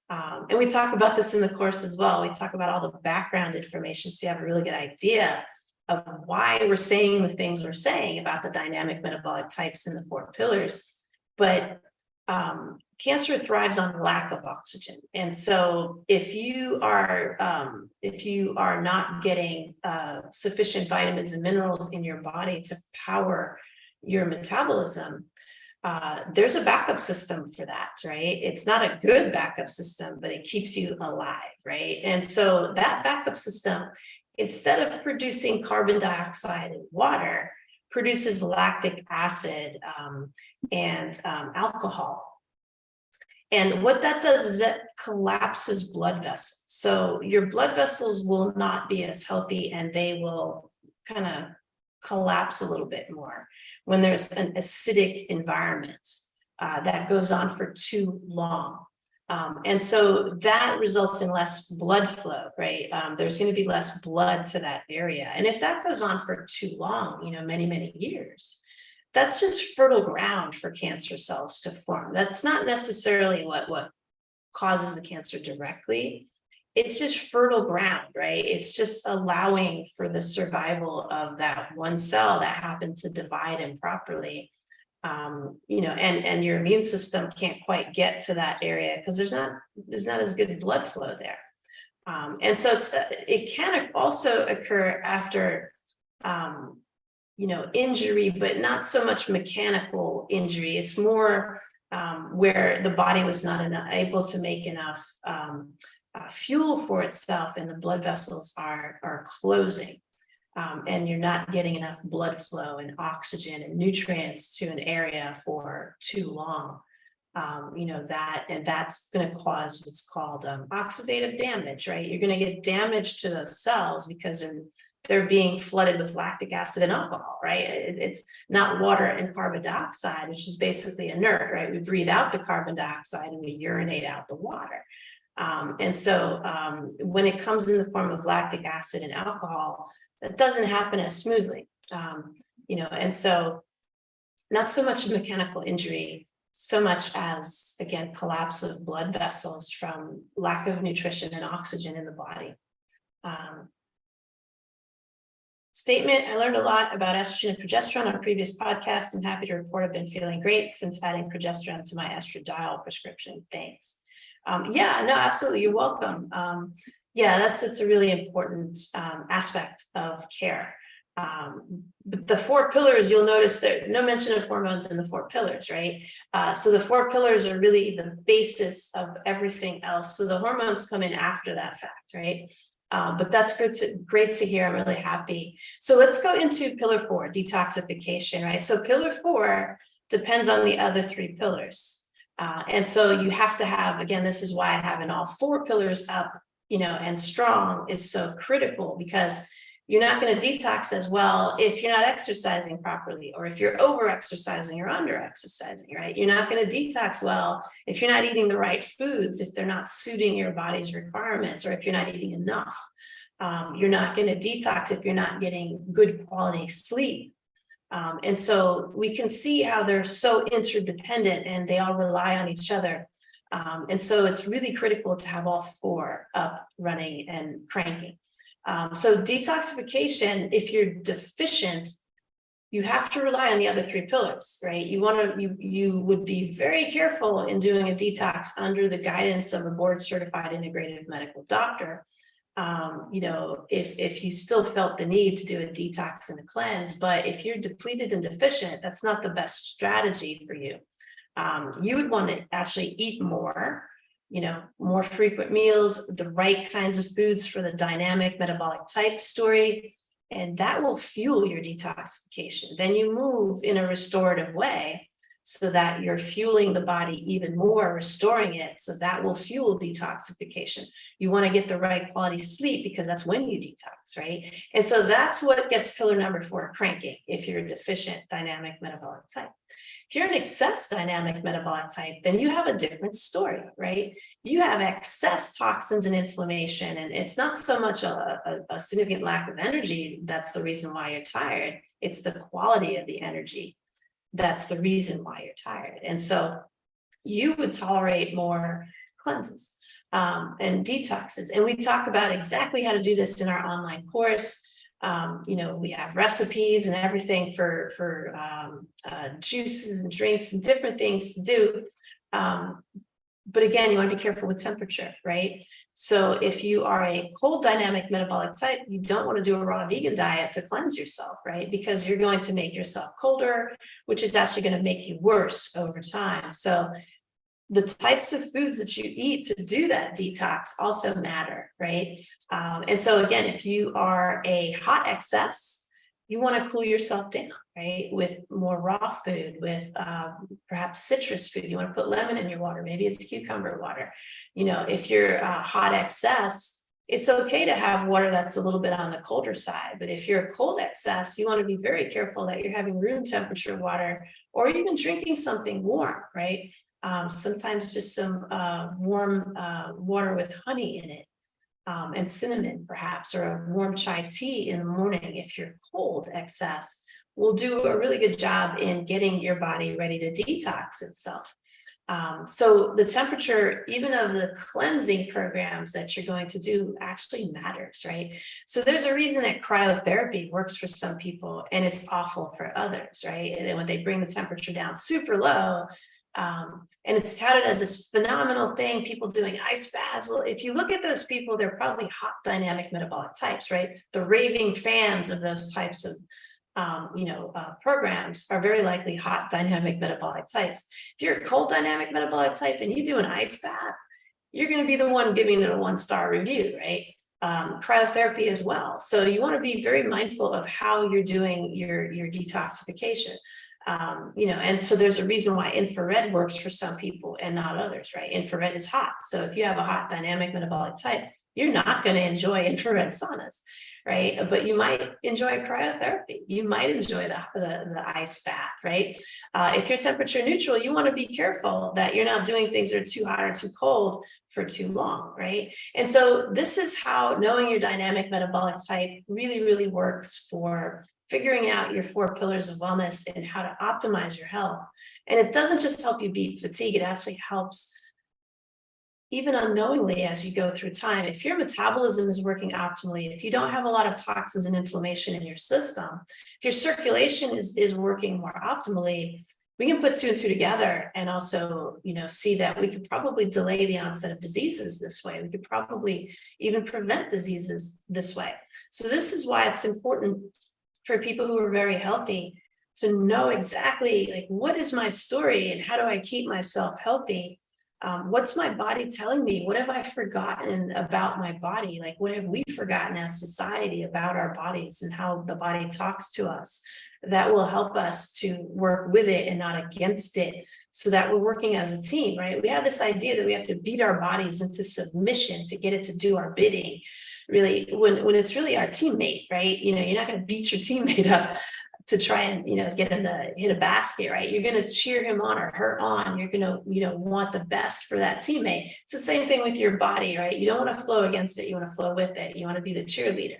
and we talk about this in the course as well, we talk about all the background information so you have a really good idea of why we're saying the things we're saying about the dynamic metabolic types and the 4 pillars. But cancer thrives on lack of oxygen. And so if you are not getting sufficient vitamins and minerals in your body to power your metabolism, there's a backup system for that, right? It's not a good backup system, but it keeps you alive, right? And so that backup system, instead of producing carbon dioxide and water, produces lactic acid and alcohol. And what that does is that collapses blood vessels. So your blood vessels will not be as healthy, and they will kind of collapse a little bit more when there's an acidic environment that goes on for too long. And so that results in less blood flow, right? There's going to be less blood to that area. And if that goes on for too long, many, many years, that's just fertile ground for cancer cells to form. That's not necessarily what causes the cancer directly. It's just fertile ground, right? It's just allowing for the survival of that one cell that happened to divide improperly. And your immune system can't quite get to that area because there's not as good blood flow there. And so it can also occur after, injury, but not so much mechanical injury. It's more where the body was not able to make enough fuel for itself, and the blood vessels are closing, and you're not getting enough blood flow and oxygen and nutrients to an area for too long. That's going to cause what's called oxidative damage, right? You're going to get damage to those cells because they're being flooded with lactic acid and alcohol, right? It's not water and carbon dioxide, which is basically inert, right? We breathe out the carbon dioxide and we urinate out the water. And so when it comes in the form of lactic acid and alcohol, that doesn't happen as smoothly, and so not so much mechanical injury, so much as, again, collapse of blood vessels from lack of nutrition and oxygen in the body. Statement: I learned a lot about estrogen and progesterone on a previous podcast. I'm happy to report I've been feeling great since adding progesterone to my estradiol prescription. Thanks. Yeah, no, absolutely. You're welcome. It's a really important aspect of care. But the 4 pillars, you'll notice there no mention of hormones in the 4 pillars, right? So the 4 pillars are really the basis of everything else. So the hormones come in after that fact, right? But that's great to hear. I'm really happy. So let's go into pillar 4, detoxification, right? So pillar 4 depends on the other 3 pillars. And so you have to have, again, this is why having all 4 pillars up, and strong is so critical, because you're not going to detox as well if you're not exercising properly, or if you're over exercising or under exercising, right? You're not going to detox well if you're not eating the right foods, if they're not suiting your body's requirements, or if you're not eating enough. You're not going to detox if you're not getting good quality sleep. And so we can see how they're so interdependent and they all rely on each other. And so it's really critical to have all 4 up, running, and cranking. So detoxification, if you're deficient, you have to rely on the other 3 pillars, right? You would be very careful in doing a detox under the guidance of a board-certified integrative medical doctor. If you still felt the need to do a detox and a cleanse, but if you're depleted and deficient, that's not the best strategy for you. You would want to actually eat more, more frequent meals, the right kinds of foods for the dynamic metabolic type story, and that will fuel your detoxification. Then you move in a restorative way so that you're fueling the body even more, restoring it. So that will fuel detoxification. You want to get the right quality sleep because that's when you detox, right? And so that's what gets pillar number 4, cranking, if you're a deficient dynamic metabolic type. If you're an excess dynamic metabolic type, then you have a different story, right? You have excess toxins and inflammation, and it's not so much a significant lack of energy that's the reason why you're tired. It's the quality of the energy that's the reason why you're tired. And so you would tolerate more cleanses and detoxes. And we talk about exactly how to do this in our online course. We have recipes and everything for juices and drinks and different things to do. But again, you want to be careful with temperature, right? So if you are a cold dynamic metabolic type, you don't want to do a raw vegan diet to cleanse yourself, right? Because you're going to make yourself colder, which is actually going to make you worse over time. So the types of foods that you eat to do that detox also matter, right? And so again, if you are a hot excess, you want to cool yourself down, right? With more raw food, with perhaps citrus food. You want to put lemon in your water. Maybe it's cucumber water. If you're hot excess, it's okay to have water that's a little bit on the colder side. But if you're a cold excess, you want to be very careful that you're having room temperature water, or even drinking something warm, right? Sometimes just some warm water with honey in it. And cinnamon perhaps, or a warm chai tea in the morning if you're cold excess will do a really good job in getting your body ready to detox itself. So the temperature, even of the cleansing programs that you're going to do, actually matters, right? So there's a reason that cryotherapy works for some people and it's awful for others, right? And then when they bring the temperature down super low, And it's touted as this phenomenal thing, people doing ice baths. Well, if you look at those people, they're probably hot dynamic metabolic types, right? The raving fans of those types of programs are very likely hot dynamic metabolic types. If you're a cold dynamic metabolic type and you do an ice bath, you're going to be the one giving it a 1-star review, right? Cryotherapy as well. So you want to be very mindful of how you're doing your detoxification. And so there's a reason why infrared works for some people and not others, right? Infrared is hot. So if you have a hot dynamic metabolic type, you're not going to enjoy infrared saunas, right? But you might enjoy cryotherapy. You might enjoy the ice bath, right? If you're temperature neutral, you want to be careful that you're not doing things that are too hot or too cold for too long, right? And so this is how knowing your dynamic metabolic type really, really works for figuring out your 4 pillars of wellness and how to optimize your health. And it doesn't just help you beat fatigue, it actually helps even unknowingly as you go through time. If your metabolism is working optimally, if you don't have a lot of toxins and inflammation in your system, if your circulation is working more optimally, we can put 2 and 2 together and also, see that we could probably delay the onset of diseases this way. We could probably even prevent diseases this way. So this is why it's important for people who are very healthy to know exactly what is my story and how do I keep myself healthy? What's my body telling me? What have I forgotten about my body? What have we forgotten as society about our bodies and how the body talks to us? That will help us to work with it and not against it, so that we're working as a team, right? We have this idea that we have to beat our bodies into submission to get it to do our bidding, really, when it's really our teammate, right? You're not going to beat your teammate up to try and get him to hit a basket, right? You're going to cheer him on or her on. You're going to want the best for that teammate. It's the same thing with your body, right? You don't want to flow against it. You want to flow with it. You want to be the cheerleader.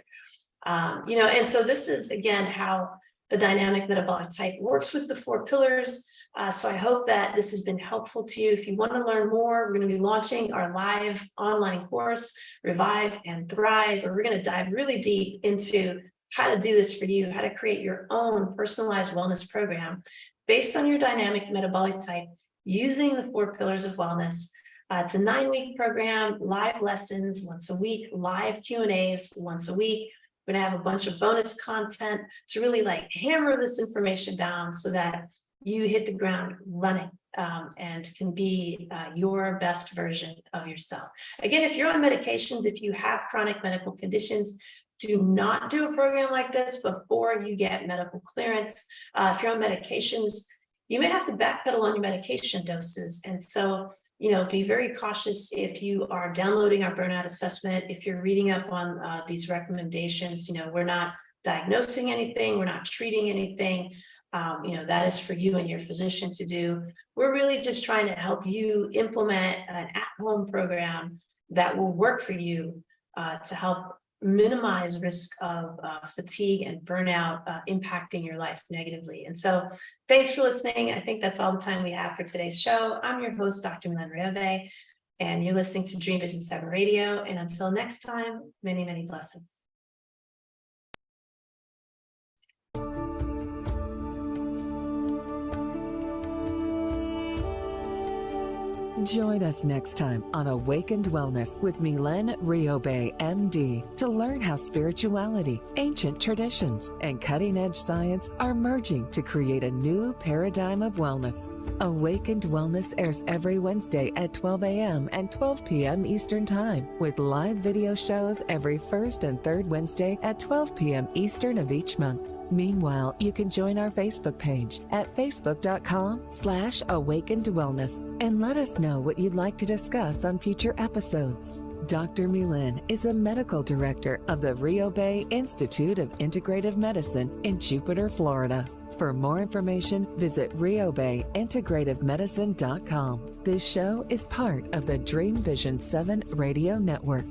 And so this is again how the dynamic metabolic type works with the 4 pillars. So I hope that this has been helpful to you. If you want to learn more, we're going to be launching our live online course, Revive and Thrive, where we're going to dive really deep into how to do this for you, how to create your own personalized wellness program based on your dynamic metabolic type using the 4 pillars of wellness. It's a 9-week program, live lessons once a week, live Q&As once a week. We're going to have a bunch of bonus content to really hammer this information down so that you hit the ground running and can be your best version of yourself. Again, if you're on medications, if you have chronic medical conditions, do not do a program like this before you get medical clearance. If you're on medications, you may have to backpedal on your medication doses. And so, be very cautious if you are downloading our burnout assessment, if you're reading up on these recommendations. We're not diagnosing anything, we're not treating anything. That is for you and your physician to do. We're really just trying to help you implement an at-home program that will work for you to help minimize risk of fatigue and burnout impacting your life negatively. And so thanks for listening. I think that's all the time we have for today's show. I'm your host, Dr. Mylaine Riobe, and you're listening to Dream Vision 7 Radio. And until next time, many, many blessings. Join us next time on Awakened Wellness with Mylaine Riobe, MD, to learn how spirituality, ancient traditions, and cutting-edge science are merging to create a new paradigm of wellness. Awakened Wellness airs every Wednesday at 12 a.m. and 12 p.m. Eastern Time, with live video shows every first and third Wednesday at 12 p.m. Eastern of each month. Meanwhile, you can join our Facebook page at facebook.com/awakenedwellness and let us know what you'd like to discuss on future episodes. Dr. Mylaine is the medical director of the Riobe Institute of Integrative Medicine in Jupiter, Florida. For more information, visit riobeintegrativemedicine.com. This show is part of the Dream Vision 7 Radio Network.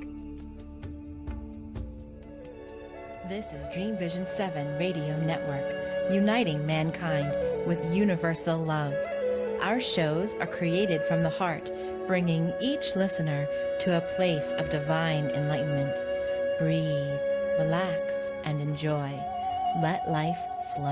This is Dream Vision 7 Radio Network, uniting mankind with universal love. Our shows are created from the heart, bringing each listener to a place of divine enlightenment. Breathe, relax, and enjoy. Let life flow.